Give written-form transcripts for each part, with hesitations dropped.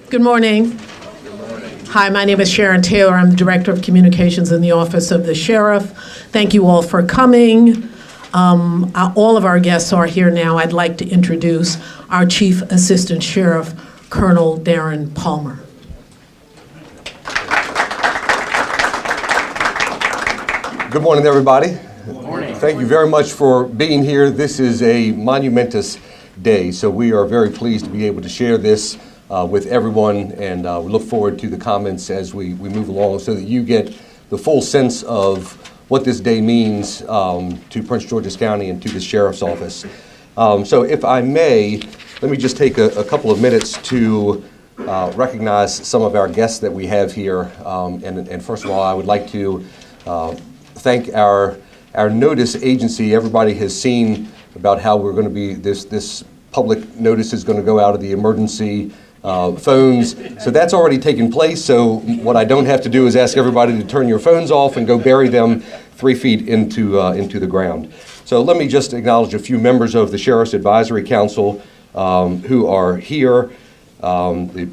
Good morning. Hi, my name is Sharon Taylor. I'm Director of Communications in the Office of the Sheriff. Thank you all for coming. All of our guests are here now. I'd like to introduce our Chief Assistant Sheriff, Colonel Darren Palmer. Good morning, everybody. Good morning. Thank you very much for being here. This is a monumentous day, so we are very pleased to be able to share this with everyone, and we look forward to the comments as we move along so that you get the full sense of what this day means to Prince George's County and to the Sheriff's Office. So if I may, let me just take a couple of minutes to recognize some of our guests that we have here. And first of all, I would like to thank our notice agency. Everybody has seen about how we're going to be, this public notice is going to go out of the emergency phones. So that's already taken place. So what I don't have to do is ask everybody to turn your phones off and go bury them 3 feet into the ground. So let me just acknowledge a few members of the Sheriff's Advisory Council who are here. The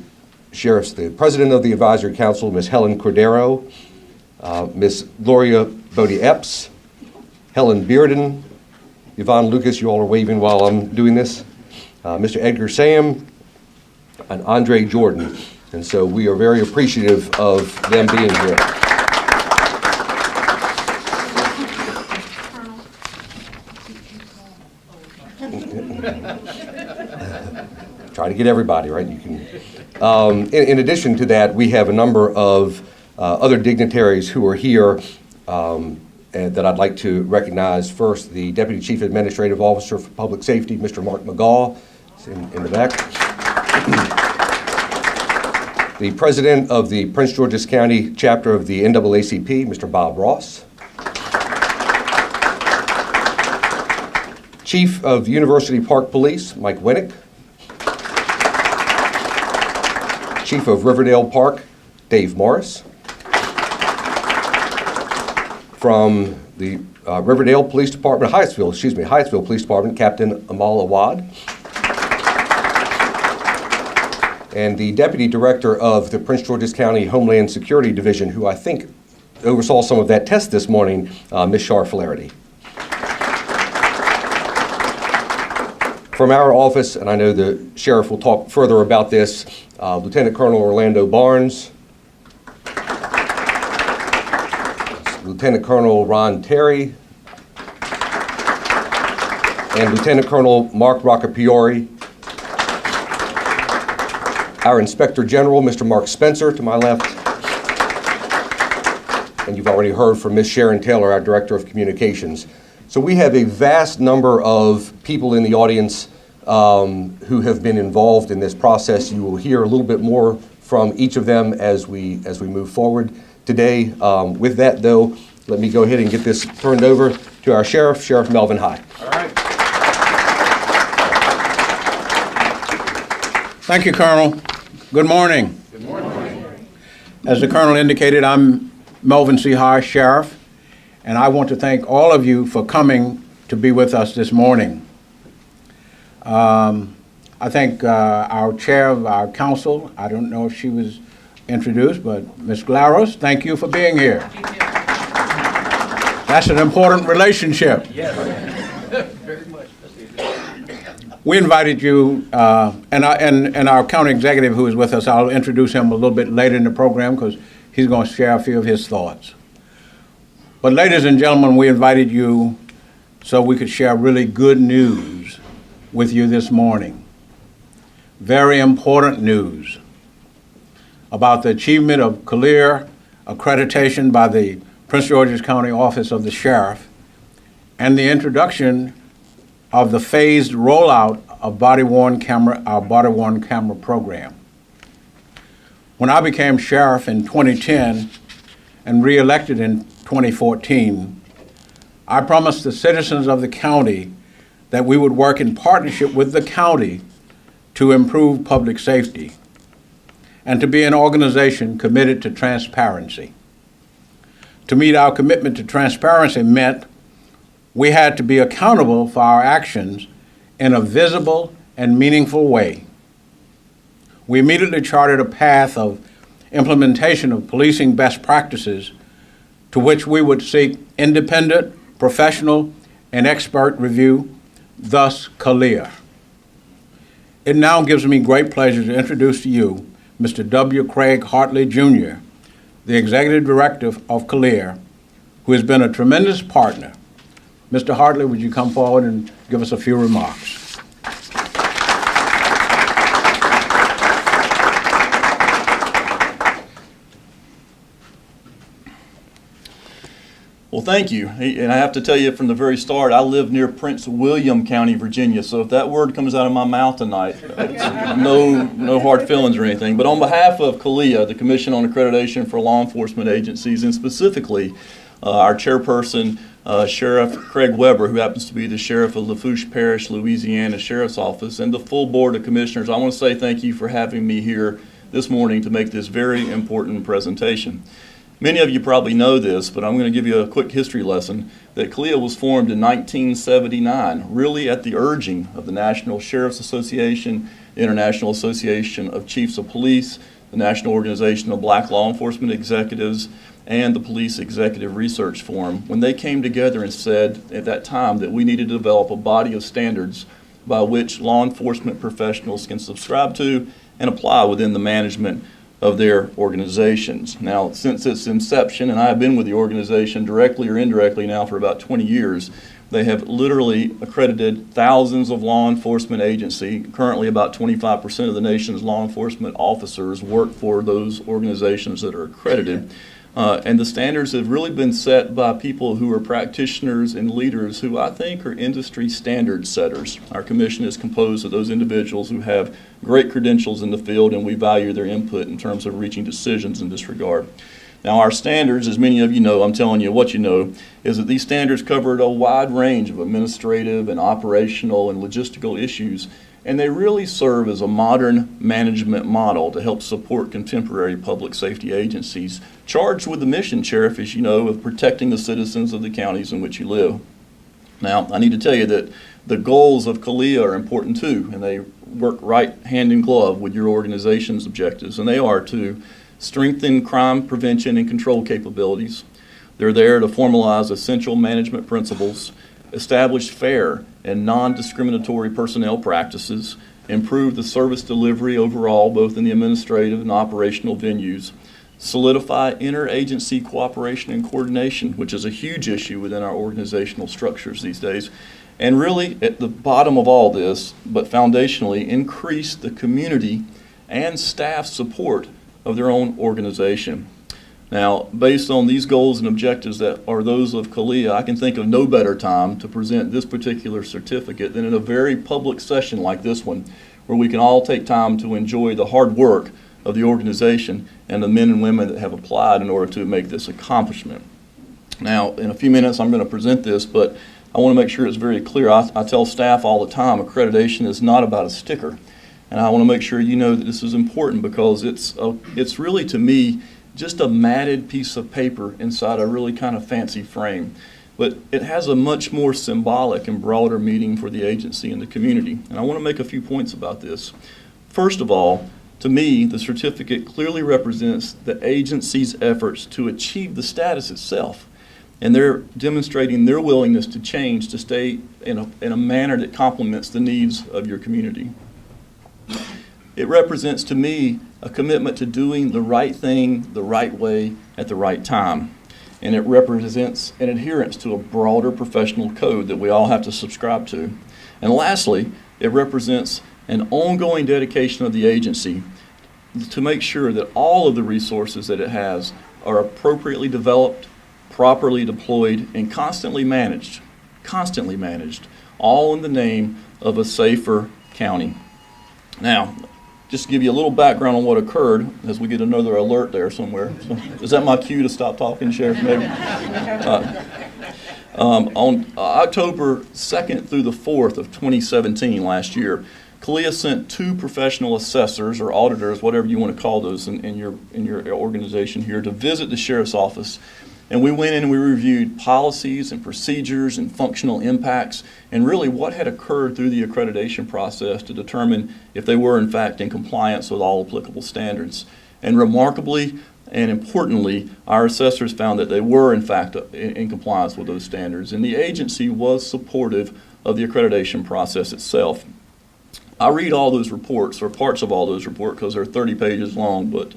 President of the Advisory Council, Ms. Helen Cordero, Ms. Gloria Bodie-Epps, Helen Bearden, Yvonne Lucas, you all are waving while I'm doing this, Mr. Edgar Sam, and Andre Jordan. And so we are very appreciative of them being here. Try to get everybody, right? You can. In addition to that, we have a number of other dignitaries who are here and that I'd like to recognize. First, the Deputy Chief Administrative Officer for Public Safety, Mr. Mark McGaw, is in the back. The President of the Prince George's County chapter of the NAACP, Mr. Bob Ross. Chief of University Park Police, Mike Winnick. Chief of Riverdale Park, Dave Morris. From the Riverdale Police Department, Hyattsville Police Department, Captain Amal Awad. And the Deputy Director of the Prince George's County Homeland Security Division, who I think oversaw some of that test this morning, Ms. Shar Flaherty. From our office, and I know the Sheriff will talk further about this, Lieutenant Colonel Orlando Barnes, Lieutenant Colonel Ron Terry, and Lieutenant Colonel Mark Roccapiori. Our Inspector General, Mr. Mark Spencer, to my left. And you've already heard from Ms. Sharon Taylor, our Director of Communications. So we have a vast number of people in the audience who have been involved in this process. You will hear a little bit more from each of them as we move forward today. With that, though, let me go ahead and get this turned over to our Sheriff, Sheriff Melvin High. All right. Thank you, Colonel. Good morning. Good morning. As the Colonel indicated, I'm Melvin C. High, Sheriff, and I want to thank all of you for coming to be with us this morning. I thank our chair of our council. I don't know if she was introduced, but Ms. Glaros, thank you for being here. That's an important relationship. Yes. Very much. We invited you, and our county executive who is with us, I'll introduce him a little bit later in the program because he's going to share a few of his thoughts. But ladies and gentlemen, we invited you so we could share really good news with you this morning. Very important news about the achievement of CALEA accreditation by the Prince George's County Office of the Sheriff and the introduction of the phased rollout of our body-worn camera program. When I became sheriff in 2010 and re-elected in 2014, I promised the citizens of the county that we would work in partnership with the county to improve public safety and to be an organization committed to transparency. To meet our commitment to transparency meant we had to be accountable for our actions in a visible and meaningful way. we immediately charted a path of implementation of policing best practices to which we would seek independent, professional, and expert review, thus CALEA. It now gives me great pleasure to introduce to you Mr. W. Craig Hartley, Jr., the Executive Director of CALEA, who has been a tremendous partner. Mr. Hartley, would you come forward and give us a few remarks? Well, thank you. And I have to tell you from the very start, I live near Prince William County, Virginia. So if that word comes out of my mouth tonight, it's no hard feelings or anything. But on behalf of CALEA, the Commission on Accreditation for Law Enforcement Agencies, and specifically our chairperson, Sheriff Craig Weber, who happens to be the Sheriff of Lafourche Parish, Louisiana Sheriff's Office, and the full Board of Commissioners, I want to say thank you for having me here this morning to make this very important presentation. Many of you probably know this, but I'm going to give you a quick history lesson that CALEA was formed in 1979, really at the urging of the National Sheriff's Association, the International Association of Chiefs of Police, the National Organization of Black Law Enforcement Executives, and the Police Executive Research Forum, when they came together and said at that time that we needed to develop a body of standards by which law enforcement professionals can subscribe to and apply within the management of their organizations. Now, since its inception, and I have been with the organization directly or indirectly now for about 20 years, they have literally accredited thousands of law enforcement agencies. Currently, about 25% of the nation's law enforcement officers work for those organizations that are accredited. And the standards have really been set by people who are practitioners and leaders who I think are industry standard setters. Our commission is composed of those individuals who have great credentials in the field, and we value their input in terms of reaching decisions in this regard. Now, our standards, as many of you know, I'm telling you what you know, is that these standards covered a wide range of administrative and operational and logistical issues, and they really serve as a modern management model to help support contemporary public safety agencies charged with the mission, Sheriff, as you know, of protecting the citizens of the counties in which you live. Now, I need to tell you that the goals of CALEA are important too, and they work right hand in glove with your organization's objectives, and they are to strengthen crime prevention and control capabilities. They're there to formalize essential management principles, establish fair and non-discriminatory personnel practices, improve the service delivery overall, both in the administrative and operational venues, solidify interagency cooperation and coordination, which is a huge issue within our organizational structures these days, and really at the bottom of all this, but foundationally, increase the community and staff support of their own organization. Now, based on these goals and objectives that are those of CALEA, I can think of no better time to present this particular certificate than in a very public session like this one, where we can all take time to enjoy the hard work of the organization and the men and women that have applied in order to make this accomplishment. Now, in a few minutes, I'm going to present this, but I want to make sure it's very clear. I tell staff all the time, accreditation is not about a sticker. And I want to make sure you know that this is important because it's really, to me, just a matted piece of paper inside a really kind of fancy frame. But it has a much more symbolic and broader meaning for the agency and the community. And I want to make a few points about this. First of all, to me, the certificate clearly represents the agency's efforts to achieve the status itself. And they're demonstrating their willingness to change to stay in a manner that complements the needs of your community. It represents, to me, a commitment to doing the right thing the right way at the right time. And it represents an adherence to a broader professional code that we all have to subscribe to. And lastly, it represents an ongoing dedication of the agency to make sure that all of the resources that it has are appropriately developed, properly deployed, and constantly managed, all in the name of a safer county. Now, just to give you a little background on what occurred, as we get another alert there somewhere. So, is that my cue to stop talking, Sheriff? Maybe? On October 2nd through the 4th of 2017, last year, CALEA sent 2 professional assessors or auditors, whatever you want to call those in your organization here, to visit the Sheriff's Office And we went in and we reviewed policies and procedures and functional impacts and really what had occurred through the accreditation process to determine if they were in fact in compliance with all applicable standards. And remarkably and importantly, our assessors found that they were in fact in compliance with those standards. And the agency was supportive of the accreditation process itself. I read all those reports, or parts of all those reports, because they're 30 pages long, but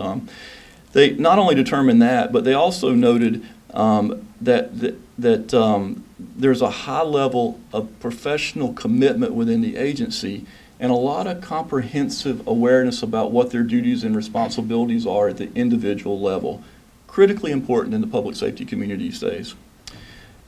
they not only determined that, but they also noted that there's a high level of professional commitment within the agency and a lot of comprehensive awareness about what their duties and responsibilities are at the individual level. Critically important in the public safety community these days.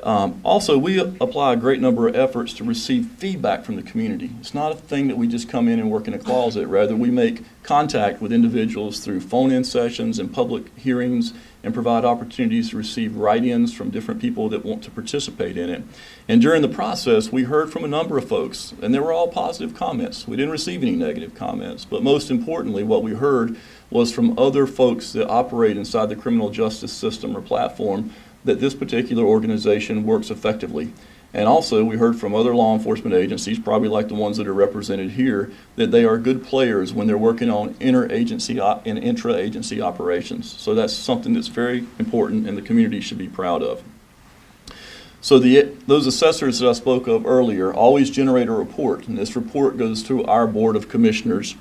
Also, we apply a great number of efforts to receive feedback from the community. It's not a thing that we just come in and work in a closet. Rather, we make contact with individuals through phone-in sessions and public hearings and provide opportunities to receive write-ins from different people that want to participate in it. And during the process, we heard from a number of folks, and they were all positive comments. We didn't receive any negative comments. But most importantly, what we heard was from other folks that operate inside the criminal justice system or platform that this particular organization works effectively. And also, we heard from other law enforcement agencies, probably like the ones that are represented here, that they are good players when they're working on interagency and intra-agency operations. So that's something that's very important and the community should be proud of. So those assessors that I spoke of earlier always generate a report, and this report goes through our Board of Commissioners.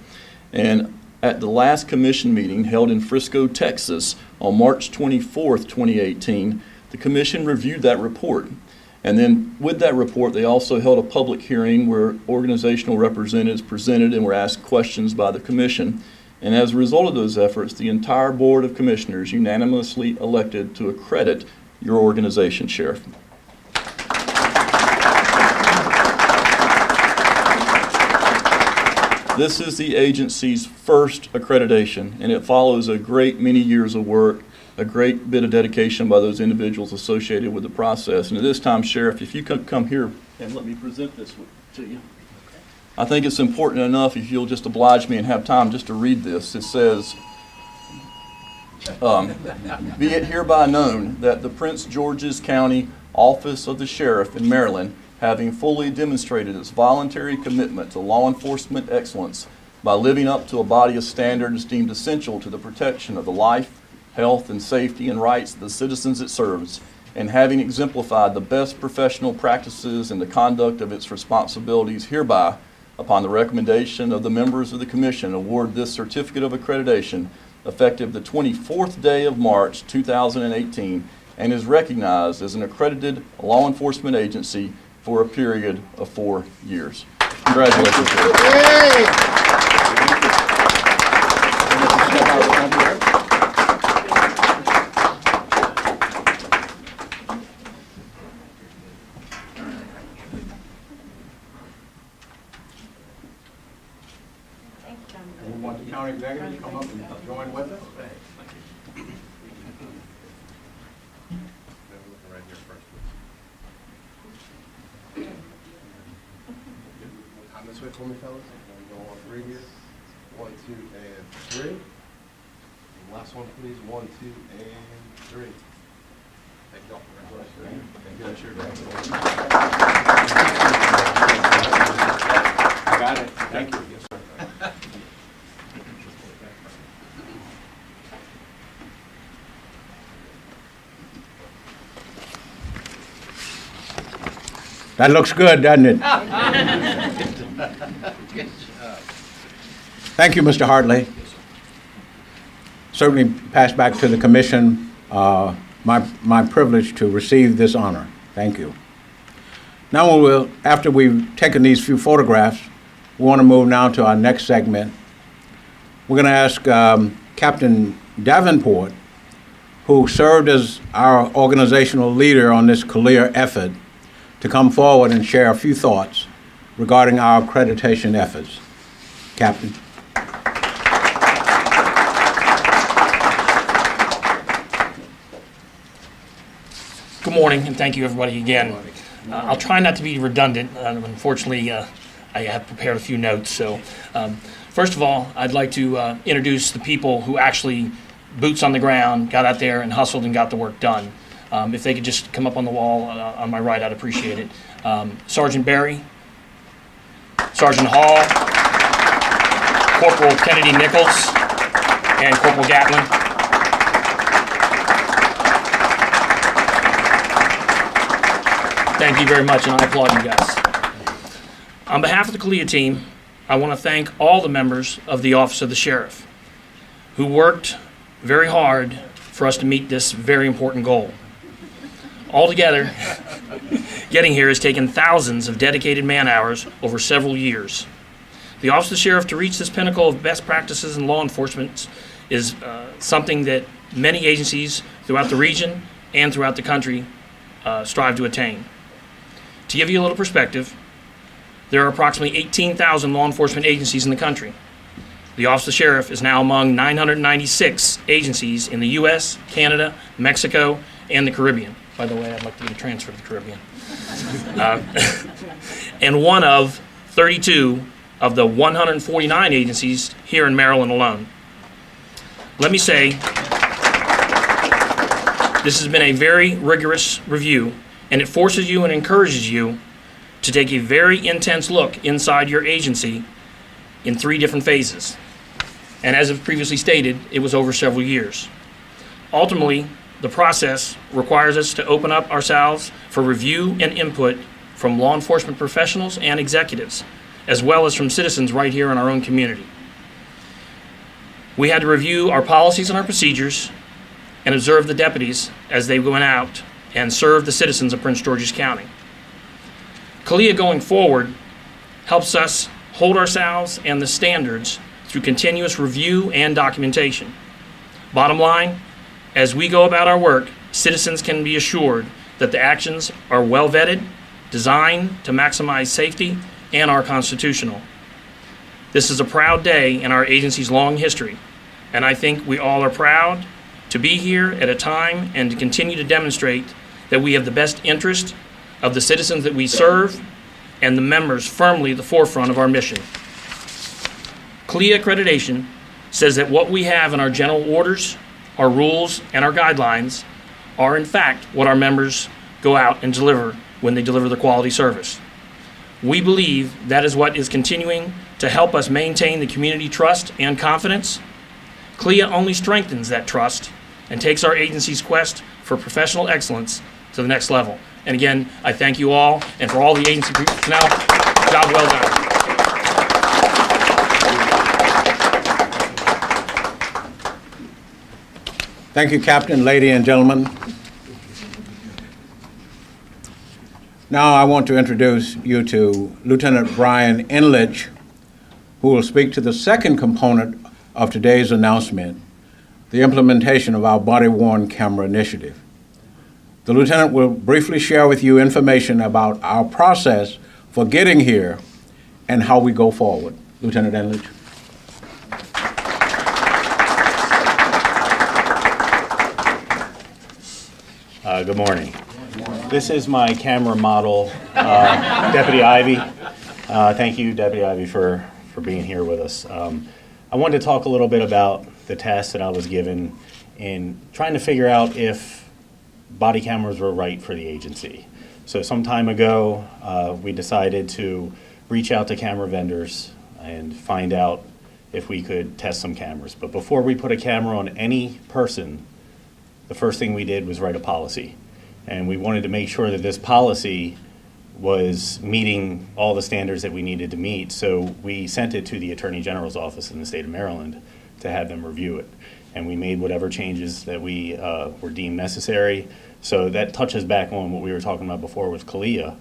And at the last commission meeting held in Frisco, Texas on March 24th, 2018, the commission reviewed that report. And then with that report, they also held a public hearing where organizational representatives presented and were asked questions by the commission. And as a result of those efforts, the entire Board of Commissioners unanimously elected to accredit your organization, Sheriff. This is the agency's first accreditation, and it follows a great many years of work, a great bit of dedication by those individuals associated with the process. And at this time, Sheriff, if you could come here and let me present this to you. I think it's important enough if you'll just oblige me and have time just to read this. It says, be it hereby known that the Prince George's County Office of the Sheriff in Maryland, having fully demonstrated its voluntary commitment to law enforcement excellence by living up to a body of standards deemed essential to the protection of the life, health, and safety and rights of the citizens it serves, and having exemplified the best professional practices in the conduct of its responsibilities, hereby, upon the recommendation of the members of the Commission, award this certificate of accreditation effective the 24th day of March 2018 and is recognized as an accredited law enforcement agency for a period of 4 years. Congratulations. We want the county executive to come up and join with us. This way for me, fellas. Go on 3 here. 1, 2, and 3. And last one, please. 1, 2, and 3. Thank y'all. Congratulations. Thank you. I got it. Thank you. Yes, sir. That looks good, doesn't it? Thank you, Mr. Hartley. Certainly pass back to the commission my privilege to receive this honor. Thank you. Now, after we've taken these few photographs, we want to move now to our next segment. We're going to ask Captain Davenport, who served as our organizational leader on this CALEA effort, to come forward and share a few thoughts regarding our accreditation efforts. Captain. Good morning, and thank you everybody again. I'll try not to be redundant. Unfortunately, I have prepared a few notes. So first of all, I'd like to introduce the people who actually, boots on the ground, got out there and hustled and got the work done. If they could just come up on the wall on my right, I'd appreciate it. Sergeant Barry, Sergeant Hall, Corporal Kennedy Nichols, and Corporal Gatlin. Thank you very much, and I applaud you guys. On behalf of the CALEA team, I want to thank all the members of the Office of the Sheriff who worked very hard for us to meet this very important goal. Altogether, getting here has taken thousands of dedicated man-hours over several years. The Office of the Sheriff, to reach this pinnacle of best practices in law enforcement, is something that many agencies throughout the region and throughout the country strive to attain. To give you a little perspective, there are approximately 18,000 law enforcement agencies in the country. The Office of the Sheriff is now among 996 agencies in the U.S., Canada, Mexico, and the Caribbean. By the way, I'd like to get a transfer to the Caribbean. And one of 32 of the 149 agencies here in Maryland alone. Let me say, this has been a very rigorous review, and it forces you and encourages you to take a very intense look inside your agency in 3 different phases. And as I've previously stated, it was over several years. Ultimately, the process requires us to open up ourselves for review and input from law enforcement professionals and executives, as well as from citizens right here in our own community. We had to review our policies and our procedures and observe the deputies as they went out and served the citizens of Prince George's County. CALEA going forward helps us hold ourselves and the standards through continuous review and documentation. Bottom line, as we go about our work, citizens can be assured that the actions are well vetted, designed to maximize safety, and are constitutional. This is a proud day in our agency's long history, and I think we all are proud to be here at a time and to continue to demonstrate that we have the best interest of the citizens that we serve and the members firmly at the forefront of our mission. CALEA Accreditation says that what we have in our general orders, our rules, and our guidelines are in fact what our members go out and deliver when they deliver the quality service. We believe that is what is continuing to help us maintain the community trust and confidence. CALEA only strengthens that trust and takes our agency's quest for professional excellence to the next level. And again, I thank you all, and for all the agency personnel, job well done. Thank you, Captain, ladies and gentlemen. Now I want to introduce you to Lieutenant Brian Enlich, who will speak to the second component of today's announcement, the implementation of our body-worn camera initiative. The lieutenant will briefly share with you information about our process for getting here and how we go forward. Lieutenant Enlich. Good morning. This is my camera model, Deputy Ivy. Thank you, Deputy Ivy, for being here with us. I wanted to talk a little bit about the task that I was given in trying to figure out if body cameras were right for the agency. So some time ago, we decided to reach out to camera vendors and find out if we could test some cameras. But before we put a camera on any person, the first thing we did was write a policy. And we wanted to make sure that this policy was meeting all the standards that we needed to meet. So we sent it to the Attorney General's office in the state of Maryland to have them review it. And we made whatever changes that we were deemed necessary. So that touches back on what we were talking about before with CALEA,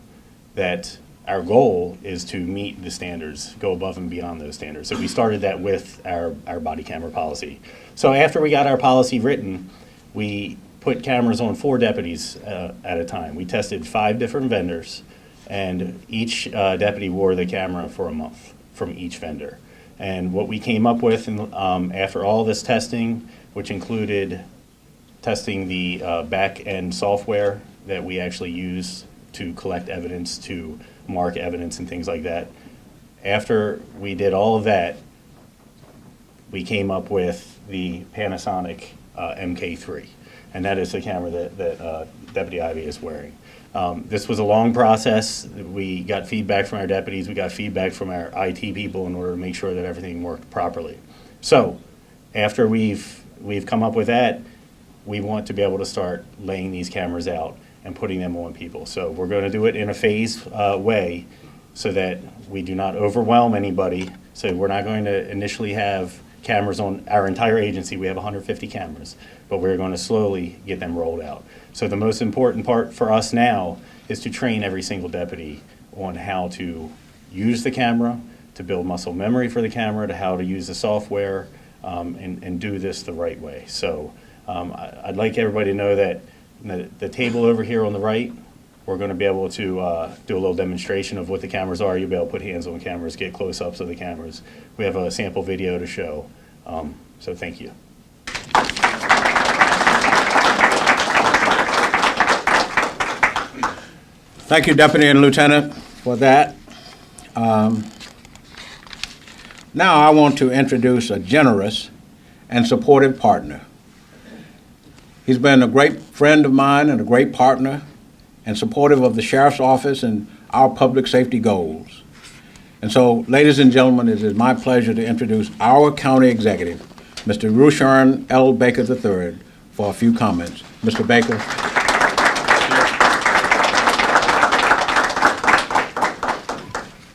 that our goal is to meet the standards, go above and beyond those standards. So we started that with our body camera policy. So after we got our policy written, we put cameras on 4 deputies at a time. We tested 5 different vendors, and each deputy wore the camera for a month from each vendor. And what we came up with after all this testing, which included testing the back-end software that we actually use to collect evidence, to mark evidence and things like that. After we did all of that, we came up with the Panasonic MK3. And that is the camera that Deputy Ivy is wearing. This was a long process. We got feedback from our deputies, we got feedback from our IT people in order to make sure that everything worked properly. So, after we've come up with that, we want to be able to start laying these cameras out and putting them on people. So we're going to do it in a phased way so that we do not overwhelm anybody. So we're not going to initially have cameras on our entire agency. We have 150 cameras, but we're going to slowly get them rolled out. So the most important part for us now is to train every single deputy on how to use the camera, to build muscle memory for the camera, to how to use the software, and do this the right way. So I'd like everybody to know that the table over here on the right, we're going to be able to do a little demonstration of what the cameras are. You'll be able to put hands on cameras, get close-ups of the cameras. We have a sample video to show. So thank you. Thank you, Deputy and Lieutenant, for that. Now I want to introduce a generous and supportive partner. He's been a great friend of mine and a great partner and supportive of the Sheriff's Office and our public safety goals. And so, ladies and gentlemen, it is my pleasure to introduce our County Executive, Mr. Rushawn L. Baker III, for a few comments. Mr. Baker.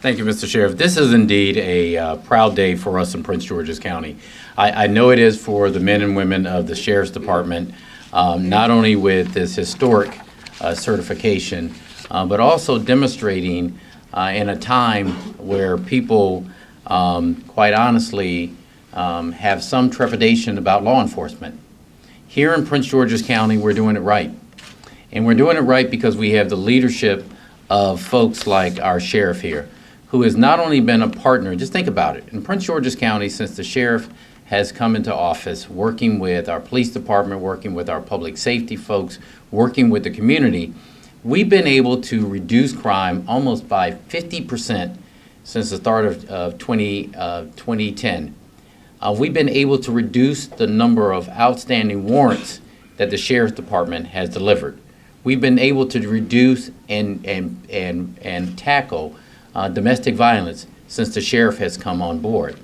Thank you, Mr. Sheriff. This is indeed a proud day for us in Prince George's County. I know it is for the men and women of the Sheriff's Department, not only with this historic certification, but also demonstrating in a time where people, quite honestly, have some trepidation about law enforcement. Here in Prince George's County, we're doing it right. And we're doing it right because we have the leadership of folks like our sheriff here, who has not only been a partner, just think about it, in Prince George's County since the sheriff has come into office, working with our police department, working with our public safety folks, working with the community, we've been able to reduce crime almost by 50% since the start of 2010. We've been able to reduce the number of outstanding warrants that the Sheriff's Department has delivered. We've been able to reduce and tackle domestic violence since the sheriff has come on board.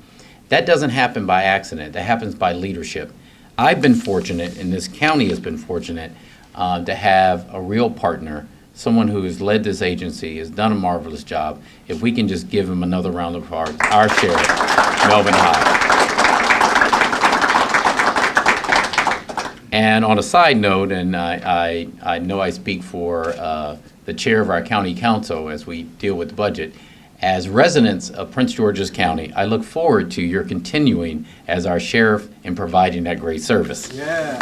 That doesn't happen by accident. That happens by leadership. I've been fortunate, and this county has been fortunate, to have a real partner, someone who has led this agency, has done a marvelous job. If we can just give him another round of applause, our sheriff, Melvin High. And on a side note, and I know I speak for the chair of our county council as we deal with the budget, as residents of Prince George's County, I look forward to your continuing as our sheriff in providing that great service. Yeah.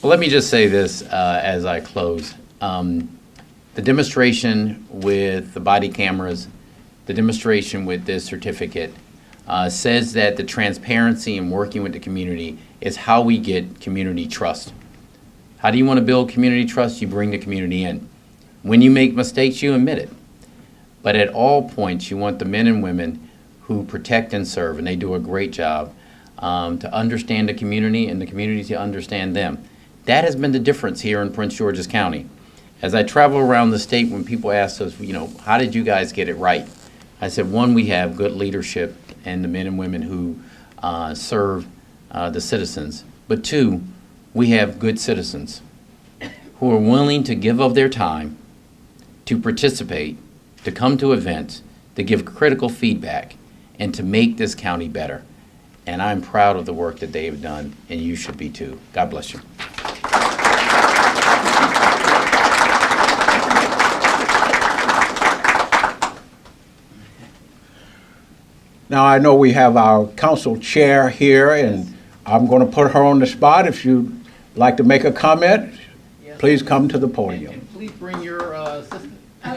Well, let me just say this as I close. The demonstration with the body cameras, the demonstration with this certificate, says that the transparency in working with the community is how we get community trust. How do you want to build community trust? You bring the community in. When you make mistakes, you admit it. But at all points, you want the men and women who protect and serve, and they do a great job, to understand the community and the community to understand them. That has been the difference here in Prince George's County. As I travel around the state, when people ask us, how did you guys get it right? I said, one, we have good leadership and the men and women who serve the citizens. But two, we have good citizens who are willing to give of their time, to participate, to come to events, to give critical feedback, and to make this county better. And I'm proud of the work that they have done, and you should be too. God bless you. Now, I know we have our council chair here, and I'm going to put her on the spot. If you'd like to make a comment, please come to the podium. And please bring your assistant. You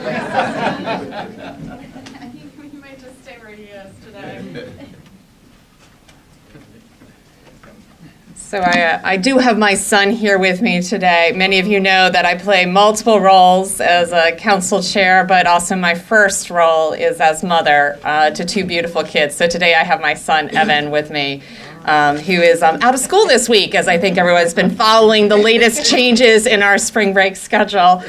might just stay where he is today. So I do have my son here with me today. Many of you know that I play multiple roles as a council chair, but also my first role is as mother to two beautiful kids. So today I have my son Evan with me. who is out of school this week, as I think everyone's been following the latest changes in our spring break schedule.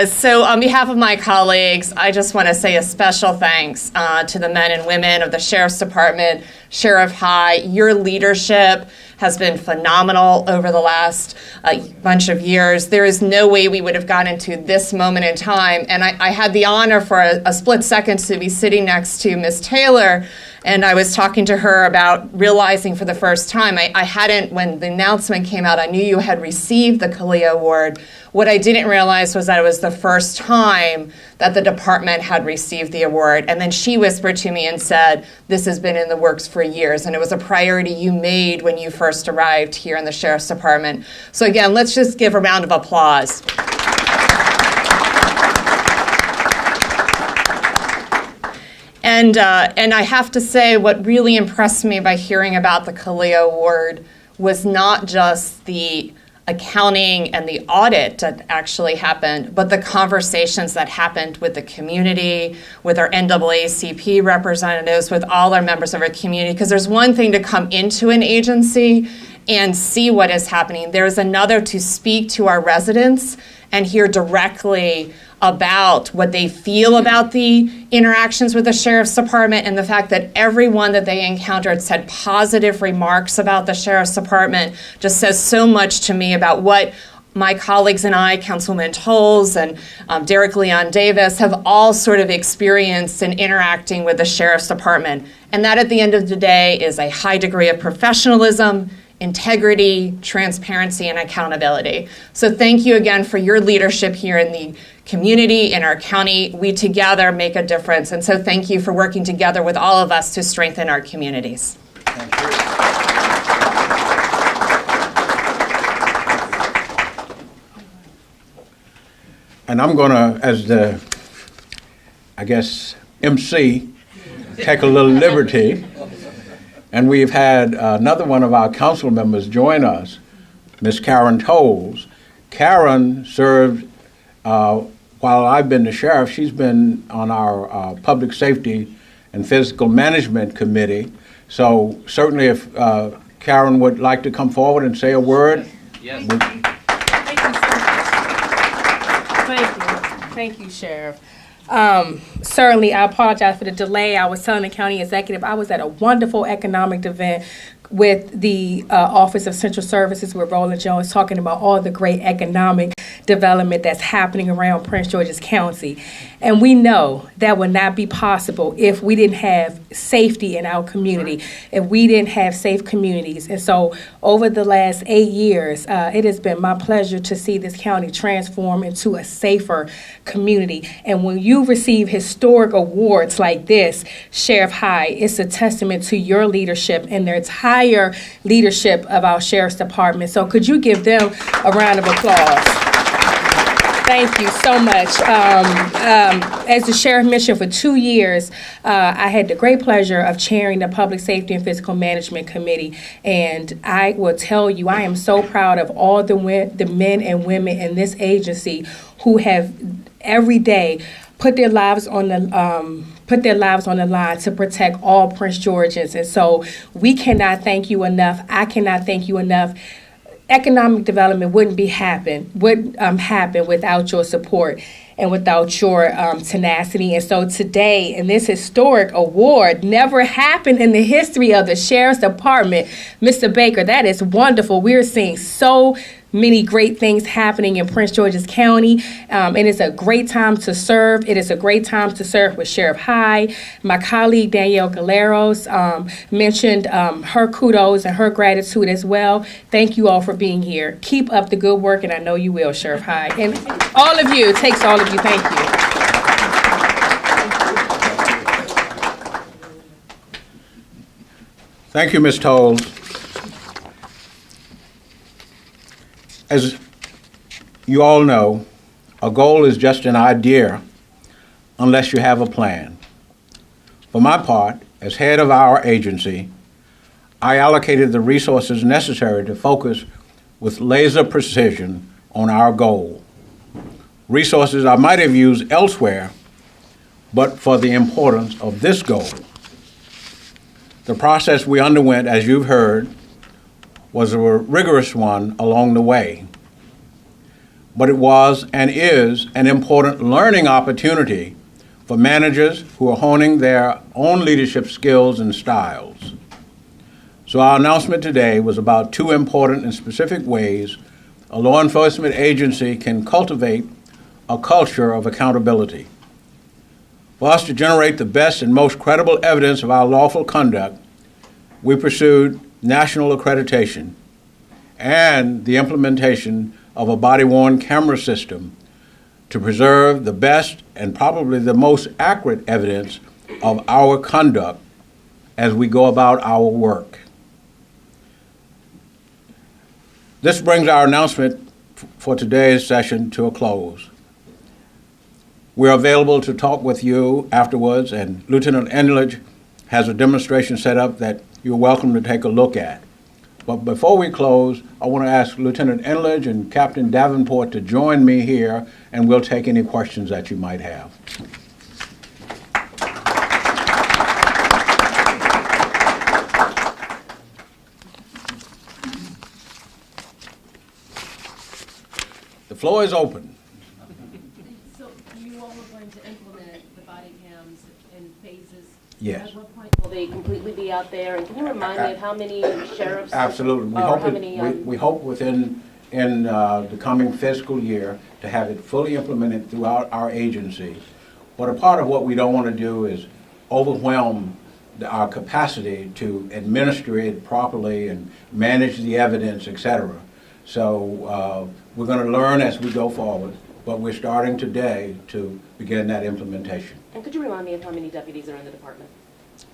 So on behalf of my colleagues, I just want to say a special thanks to the men and women of the Sheriff's Department, Sheriff High. Your leadership has been phenomenal over the last bunch of years. There is no way we would have gotten to this moment in time. And I had the honor for a split second to be sitting next to Ms. Taylor, and I was talking to her about realizing for the first time, I hadn't, when the announcement came out, I knew you had received the CALEA award. What I didn't realize was that it was the first time that the department had received the award. And then she whispered to me and said, this has been in the works for years, and it was a priority you made when you first arrived here in the Sheriff's Department. So again, let's just give a round of applause. And I have to say, what really impressed me by hearing about the CALEA award was not just the accounting and the audit that actually happened, but the conversations that happened with the community, with our NAACP representatives, with all our members of our community. Because there's one thing to come into an agency and see what is happening. There's another to speak to our residents and hear directly about what they feel about the interactions with the Sheriff's Department, and the fact that everyone that they encountered said positive remarks about the Sheriff's Department just says so much to me about what my colleagues and I, Councilman Tolles and Derek Leon Davis, have all sort of experienced in interacting with the Sheriff's Department. And that at the end of the day is a high degree of professionalism, integrity, transparency, and accountability. So thank you again for your leadership here in the community, in our county. We together make a difference. And so thank you for working together with all of us to strengthen our communities. Thank you. And I'm going to, as the, I guess, MC, take a little liberty. And we've had another one of our council members join us, Ms. Karen Tolles. Karen served, while I've been the sheriff, she's been on our Public Safety and Physical Management Committee. So certainly if Karen would like to come forward and say a word. Yes. Thank you so much. Thank you, Sheriff. Certainly, I apologize for the delay. I was telling the county executive I was at a wonderful economic event with the Office of Central Services with Roland Jones, talking about all the great economic development that's happening around Prince George's County. And we know that would not be possible if we didn't have safety in our community, if we didn't have safe communities. And so over the last 8 years, it has been my pleasure to see this county transform into a safer community. And when you receive historic awards like this, Sheriff High, it's a testament to your leadership and the entire leadership of our Sheriff's Department. So could you give them a round of applause? Thank you so much. As the sheriff mentioned, for 2 years, I had the great pleasure of chairing the Public Safety and Physical Management Committee. And I will tell you, I am so proud of all the men and women in this agency who have every day put their lives on the line to protect all Prince Georgians. And so we cannot thank you enough. I cannot thank you enough. Economic development wouldn't happen without your support and without your tenacity. And so today, in this historic award, never happened in the history of the Sheriff's Department. Mr. Baker, that is wonderful. We're seeing so many great things happening in Prince George's County. And it's a great time to serve. It is a great time to serve with Sheriff High. My colleague Danielle Galeros mentioned her kudos and her gratitude as well. Thank you all for being here. Keep up the good work, and I know you will, Sheriff High. And all of you, it takes all of you. Thank you. Thank you, Ms. Tolles. As you all know, a goal is just an idea unless you have a plan. For my part, as head of our agency, I allocated the resources necessary to focus with laser precision on our goal. Resources I might have used elsewhere, but for the importance of this goal. The process we underwent, as you've heard, was a rigorous one along the way. But it was and is an important learning opportunity for managers who are honing their own leadership skills and styles. So our announcement today was about two important and specific ways a law enforcement agency can cultivate a culture of accountability. For us to generate the best and most credible evidence of our lawful conduct, we pursued national accreditation and the implementation of a body-worn camera system to preserve the best and probably the most accurate evidence of our conduct as we go about our work. This brings our announcement for today's session to a close. We're available to talk with you afterwards, and Lieutenant Enledge has a demonstration set up that you're welcome to take a look at. But before we close, I want to ask Lieutenant Enledge and Captain Davenport to join me here, and we'll take any questions that you might have. The floor is open. So you all are going to implement the body cams in phases? Yes. At what point will they completely be out there? And can you remind me of how many sheriffs? Absolutely. We hope within the coming fiscal year to have it fully implemented throughout our agency. But a part of what we don't want to do is overwhelm our capacity to administer it properly and manage the evidence, et cetera. So we're going to learn as we go forward, but we're starting today to begin that implementation. And could you remind me of how many deputies are in the department?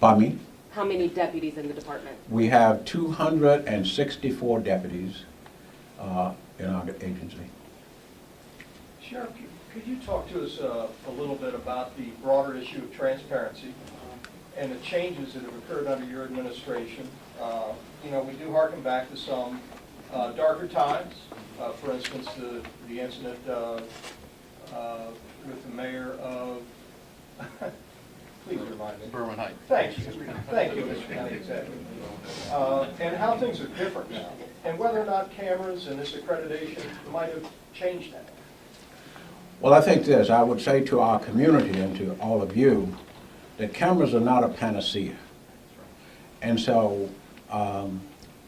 Pardon me? How many deputies in the department? We have 264 deputies in our agency. Sheriff, could you talk to us a little bit about the broader issue of transparency and the changes that have occurred under your administration? You know, we do harken back to some darker times. For instance, the incident with the mayor of, please remind me. Berwyn Heights. Thank you, Mr. County Executive. And how things are different now, and whether or not cameras and this accreditation might have changed that. Well, I think this, I would say to our community and to all of you, that cameras are not a panacea. And so,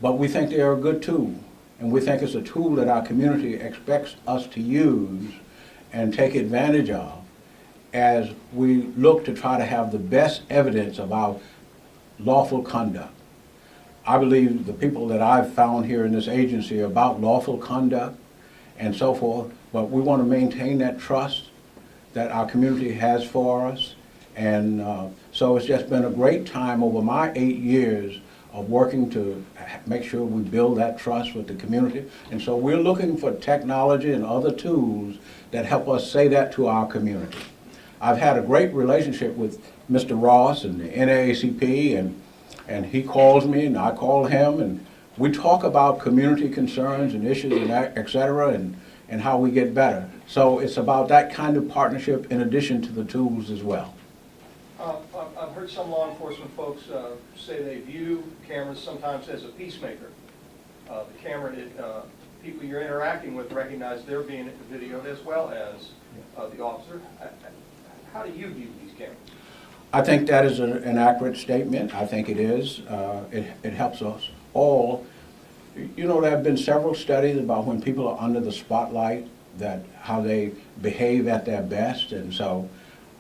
but we think they are a good tool. And we think it's a tool that our community expects us to use and take advantage of as we look to try to have the best evidence of our lawful conduct. I believe the people that I've found here in this agency are about lawful conduct and so forth, but we want to maintain that trust that our community has for us. And so it's just been a great time over my 8 years of working to make sure we build that trust with the community. And so we're looking for technology and other tools that help us say that to our community. I've had a great relationship with Mr. Ross and the NAACP, and he calls me and I call him, and we talk about community concerns and issues and et cetera, and how we get better. So it's about that kind of partnership in addition to the tools as well. I've heard some law enforcement folks say they view cameras sometimes as a peacemaker. The camera, people you're interacting with recognize they're being videoed as well as the officer. How do you view these cameras? I think that is an accurate statement. I think it is. It helps us all. You know, there have been several studies about when people are under the spotlight, that how they behave at their best. And so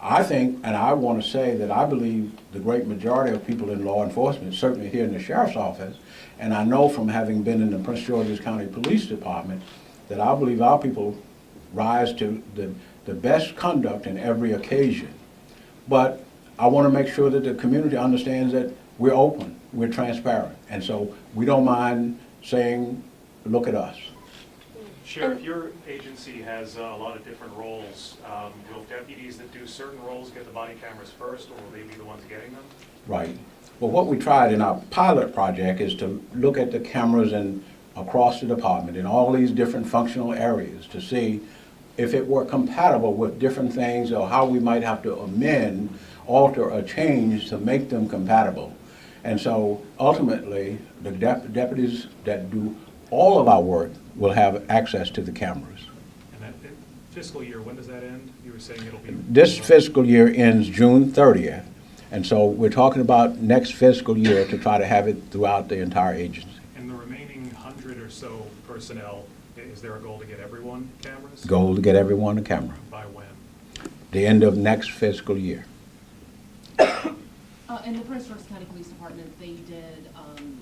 I think, and I want to say that I believe the great majority of people in law enforcement, certainly here in the sheriff's office, and I know from having been in the Prince George's County Police Department, that I believe our people rise to the best conduct in every occasion. But I want to make sure that the community understands that we're open, we're transparent, and so we don't mind saying, look at us. Sheriff, your agency has a lot of different roles. Will deputies that do certain roles get the body cameras first, or will they be the ones getting them? Right. Well, what we tried in our pilot project is to look at the cameras across the department in all these different functional areas to see if it were compatible with different things or how we might have to amend, alter, or change to make them compatible. And so ultimately, the deputies that do all of our work will have access to the cameras. And that fiscal year, when does that end? You were saying it'll be. This fiscal year ends June 30th, and so we're talking about next fiscal year to try to have it throughout the entire agency. And the remaining 100 or so personnel, is there a goal to get everyone cameras? Goal to get everyone a camera. By when? The end of next fiscal year. In the Prince George's County Police Department, they did an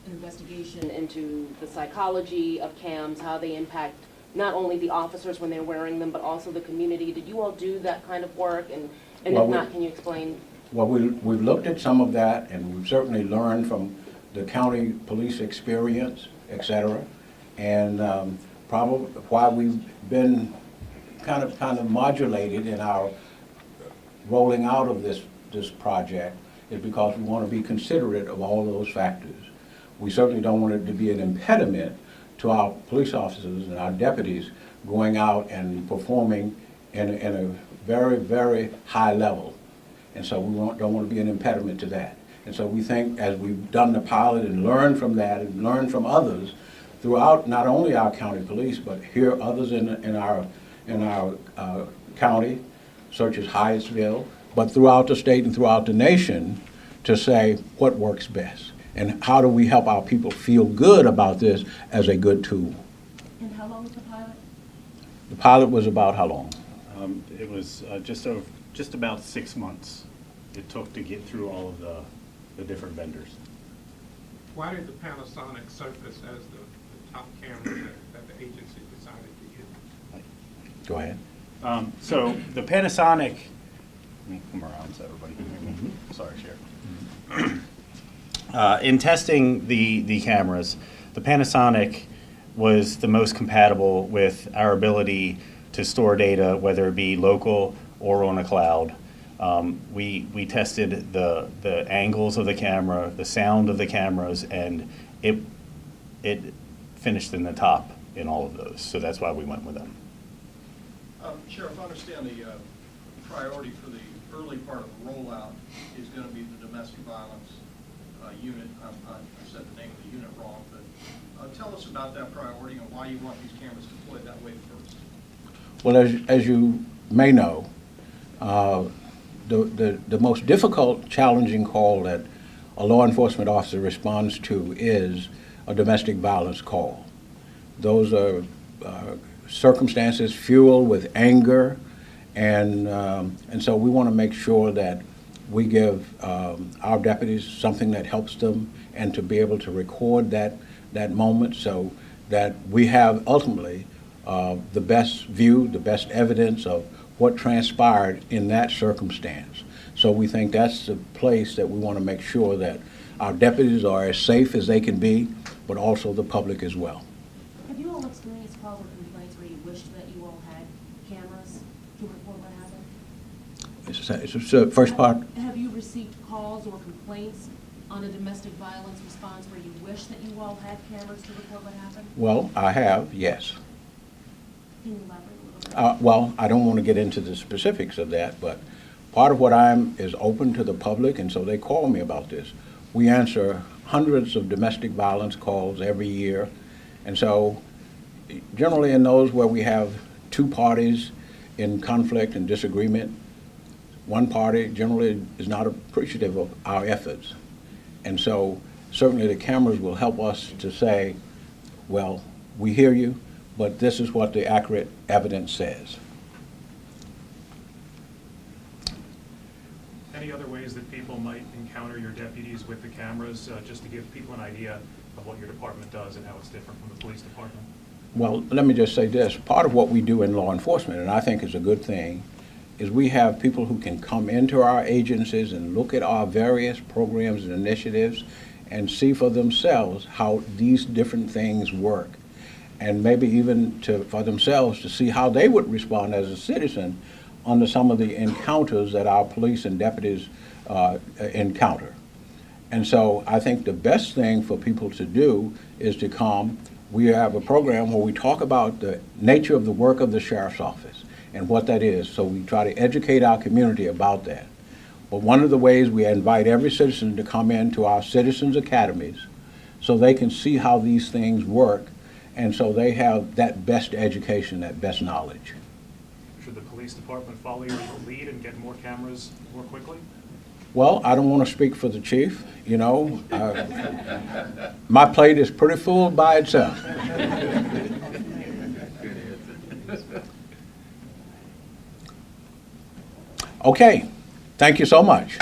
investigation into the psychology of cams, how they impact not only the officers when they're wearing them, but also the community. Did you all do that kind of work? And Well, if not, can you explain? Well, we've looked at some of that, and we've certainly learned from the county police experience, et cetera. And probably why we've been kind of modulated in our rolling out of this project is because we want to be considerate of all those factors. We certainly don't want it to be an impediment to our police officers and our deputies going out and performing in a very, very high level. And so we don't want to be an impediment to that. And so we think as we've done the pilot and learned from that and learned from others throughout not only our county police, but here others in our county, such as Hyattsville, but throughout the state and throughout the nation, to say what works best and how do we help our people feel good about this as a good tool. And how long was the pilot? The pilot was about how long? It was just about 6 months it took to get through all of the different vendors. Why did the Panasonic surface as the top camera that the agency decided to use? Go ahead. So the Panasonic, let me come around so everybody can hear me. Sorry, Sheriff. In testing the cameras, the Panasonic was the most compatible with our ability to store data, whether it be local or on a cloud. We tested the angles of the camera, the sound of the cameras, and it finished in the top in all of those. So that's why we went with them. Sheriff, I understand the priority for the early part of the rollout is going to be the domestic violence unit. I said the name of the unit wrong, but tell us about that priority and why you want these cameras deployed that way first. Well, as you may know, the most difficult, challenging call that a law enforcement officer responds to is a domestic violence call. Those are circumstances fueled with anger, and so we want to make sure that we give our deputies something that helps them and to be able to record that moment so that we have ultimately the best view, the best evidence of what transpired in that circumstance. So we think that's the place that we want to make sure that our deputies are as safe as they can be, but also the public as well. Have you all experienced calls or complaints where you wished that you all had cameras to record what happened? It's the first part. Have you received calls or complaints on a domestic violence response where you wish that you all had cameras to record what happened? Well, I have, yes. Can you elaborate a little bit? Well, I don't want to get into the specifics of that, but part of what is open to the public, and so they call me about this. We answer hundreds of domestic violence calls every year, and so generally in those where we have two parties in conflict and disagreement, one party generally is not appreciative of our efforts. And so certainly the cameras will help us to say, well, we hear you, but this is what the accurate evidence says. Any other ways that people might encounter your deputies with the cameras, just to give people an idea of what your department does and how it's different from the police department? Well, let me just say this. Part of what we do in law enforcement, and I think is a good thing, is we have people who can come into our agencies and look at our various programs and initiatives and see for themselves how these different things work. And maybe even for themselves to see how they would respond as a citizen under some of the encounters that our police and deputies encounter. And so I think the best thing for people to do is to come. We have a program where we talk about the nature of the work of the sheriff's office and what that is. So we try to educate our community about that. But one of the ways we invite every citizen to come into our citizens academies so they can see how these things work, and so they have that best education, that best knowledge. Should the police department follow your lead and get more cameras more quickly? Well, I don't want to speak for the chief, you know. My plate is pretty full by itself. Okay, thank you so much.